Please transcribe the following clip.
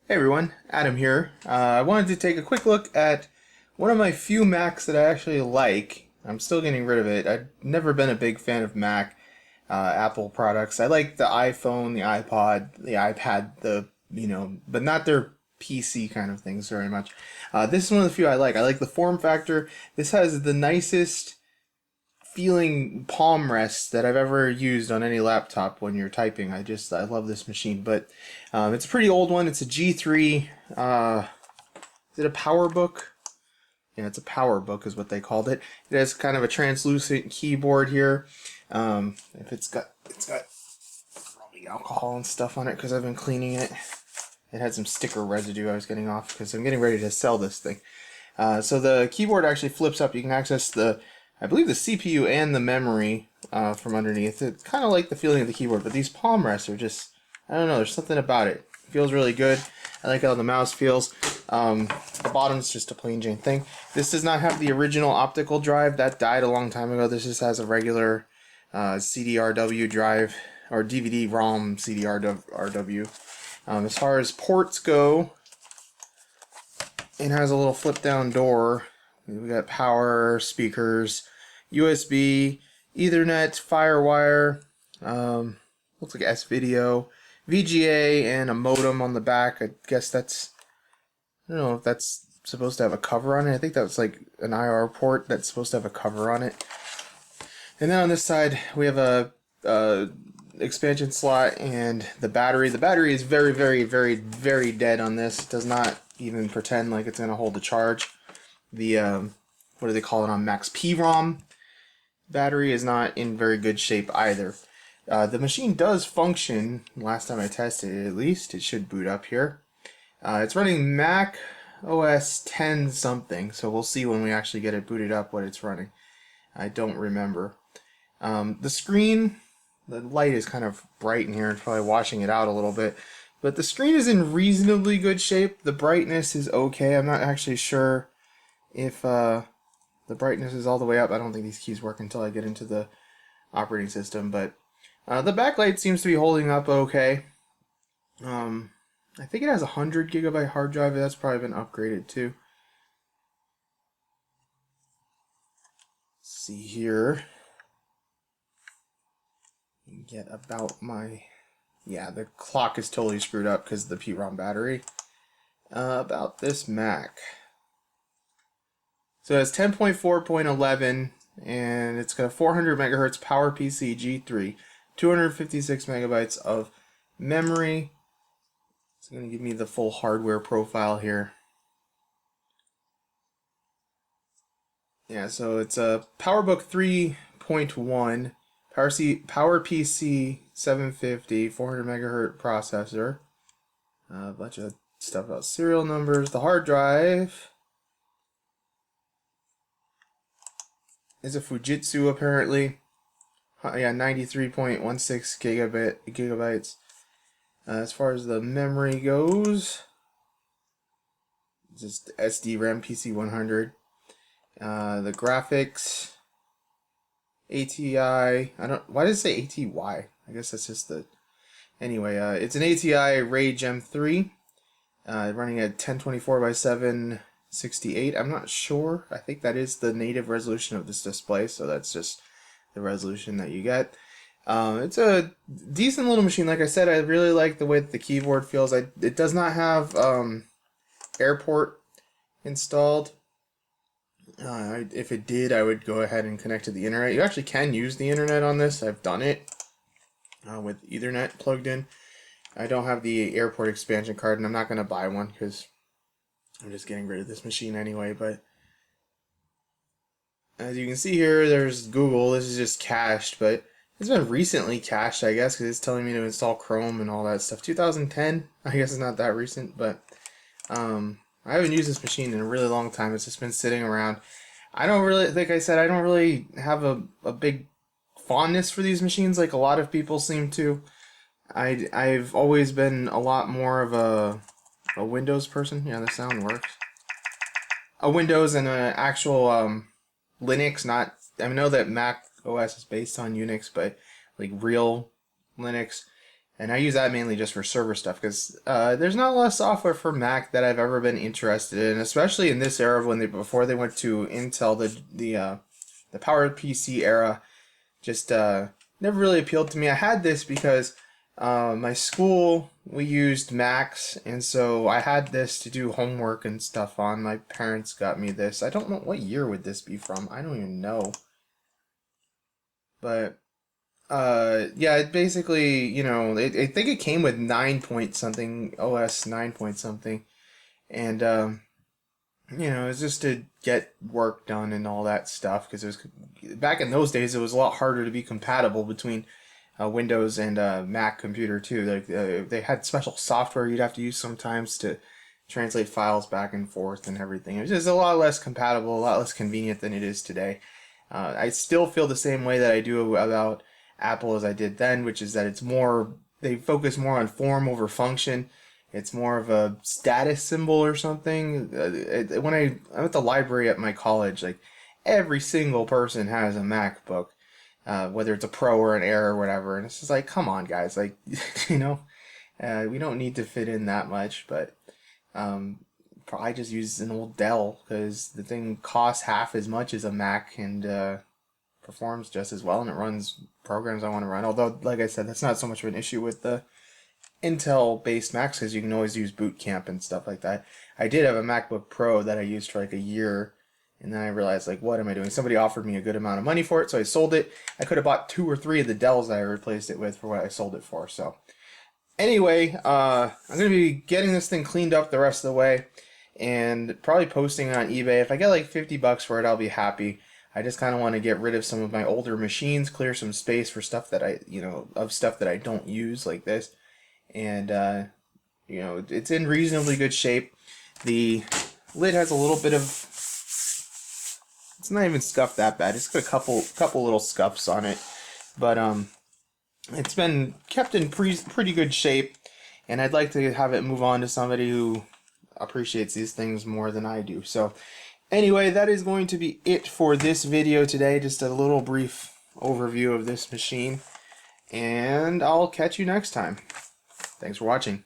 Hey everyone, Adam here. I wanted to take a quick look at one of my few Macs that I actually like. I'm still getting rid of it. I've never been a big fan of Mac, Apple products. I like the iPhone, the iPod, the iPad, but not their PC kind of things very much. This is one of the few I like. I like the form factor. This has the nicest feeling palm rest that I've ever used on any laptop when you're typing. I love this machine, but it's a pretty old one. It's a G3. Is it a PowerBook? Yeah, it's a PowerBook is what they called it. It has kind of a translucent keyboard here. If it's got rubbing alcohol and stuff on it because I've been cleaning it. It had some sticker residue I was getting off because I'm getting ready to sell this thing. So the keyboard actually flips up. You can access I believe the CPU and the memory from underneath. It's kind of like the feeling of the keyboard, but these palm rests are just, I don't know, there's something about it. It feels really good. I like how the mouse feels. The bottom's just a plain Jane thing. This does not have the original optical drive. That died a long time ago. This just has a regular CDRW drive, or DVD-ROM CDRW. As far as ports go, it has a little flip-down door. We got power, speakers, USB, Ethernet, FireWire, looks like S-Video, VGA, and a modem on the back. I guess I don't know if that's supposed to have a cover on it. I think that's like an IR port that's supposed to have a cover on it. And then on this side, we have a expansion slot and the battery. The battery is very, very, very, very dead on this. It does not even pretend like it's going to hold a charge. The what do they call it on Macs? PROM battery is not in very good shape either. The machine does function. Last time I tested it, at least it should boot up here. It's running Mac OS 10 something, so we'll see when we actually get it booted up what it's running. I don't remember. The screen, the light is kind of bright in here. It's probably washing it out a little bit. But the screen is in reasonably good shape. The brightness is okay. I'm not actually sure if the brightness is all the way up. I don't think these keys work until I get into the operating system, but the backlight seems to be holding up okay. I think it has a 100 gigabyte hard drive. That's probably been upgraded too. Let's see here. Get about yeah, the clock is totally screwed up because of the PROM battery. About this Mac. So it's 10.4.11, and it's got a 400 megahertz PowerPC G3, 256 megabytes of memory. It's going to give me the full hardware profile here. Yeah, so it's a PowerBook 3.1, PowerPC 750, 400 megahertz processor. A bunch of stuff about serial numbers. The hard drive is a Fujitsu apparently. Yeah, 93.16 gigabytes. As far as the memory goes, just SD-RAM PC100. The graphics, ATI. Why does it say ATY? I guess that's just the. Anyway, it's an ATI Ray Gem 3, running at 1024 by 768. I'm not sure. I think that is the native resolution of this display, so that's just the resolution that you get. It's a decent little machine. Like I said, I really like the way that the keyboard feels. It does not have AirPort installed. If it did, I would go ahead and connect to the internet. You actually can use the internet on this. I've done it with Ethernet plugged in. I don't have the AirPort expansion card, and I'm not going to buy one because I'm just getting rid of this machine anyway. But as you can see here, there's Google. This is just cached, but it's been recently cached, I guess, because it's telling me to install Chrome and all that stuff. 2010, I guess it's not that recent, but I haven't used this machine in a really long time. It's just been sitting around. I don't really, like I said, I don't really have a big fondness for these machines like a lot of people seem to. I've always been a lot more of a Windows person. Yeah, the sound works. A Windows and an actual Linux, not, I know that Mac OS is based on Unix, but like real Linux. And I use that mainly just for server stuff because there's not a lot of software for Mac that I've ever been interested in, especially in this era when before they went to Intel, the PowerPC era. Just never really appealed to me. I had this because my school, we used Macs, and so I had this to do homework and stuff on. My parents got me this. I don't know, what year would this be from? I don't even know. But yeah, it basically, you know, I think it came with 9 point something, OS 9 point something, and you know, it's just to get work done and all that stuff, because it was back in those days it was a lot harder to be compatible between Windows and Mac computer too. Like they had special software you'd have to use sometimes to translate files back and forth and everything. It was just a lot less compatible, a lot less convenient than it is today. I still feel the same way that I do about Apple as I did then, which is that it's more, they focus more on form over function. It's more of a status symbol or something. When I'm at the library at my college, like every single person has a MacBook, whether it's a Pro or an Air or whatever, and it's just like, come on, guys, like you know, we don't need to fit in that much. But I just use an old Dell because the thing costs half as much as a Mac and performs just as well, and it runs programs I want to run. Although, like I said, that's not so much of an issue with the Intel-based Macs because you can always use Boot Camp and stuff like that. I did have a MacBook Pro that I used for like a year, and then I realized, like, what am I doing? Somebody offered me a good amount of money for it, so I sold it. I could have bought 2 or 3 of the Dells that I replaced it with for what I sold it for. So anyway, I'm going to be getting this thing cleaned up the rest of the way and probably posting it on eBay. If I get like $50 for it, I'll be happy. I just kind of want to get rid of some of my older machines, clear some space for stuff that stuff that I don't use, like this. And you know, it's in reasonably good shape. The lid has a little bit of, it's not even scuffed that bad. It's got a couple little scuffs on it, but it's been kept in pretty good shape, and I'd like to have it move on to somebody who appreciates these things more than I do. So anyway, that is going to be it for this video today. Just a little brief overview of this machine, and I'll catch you next time. Thanks for watching.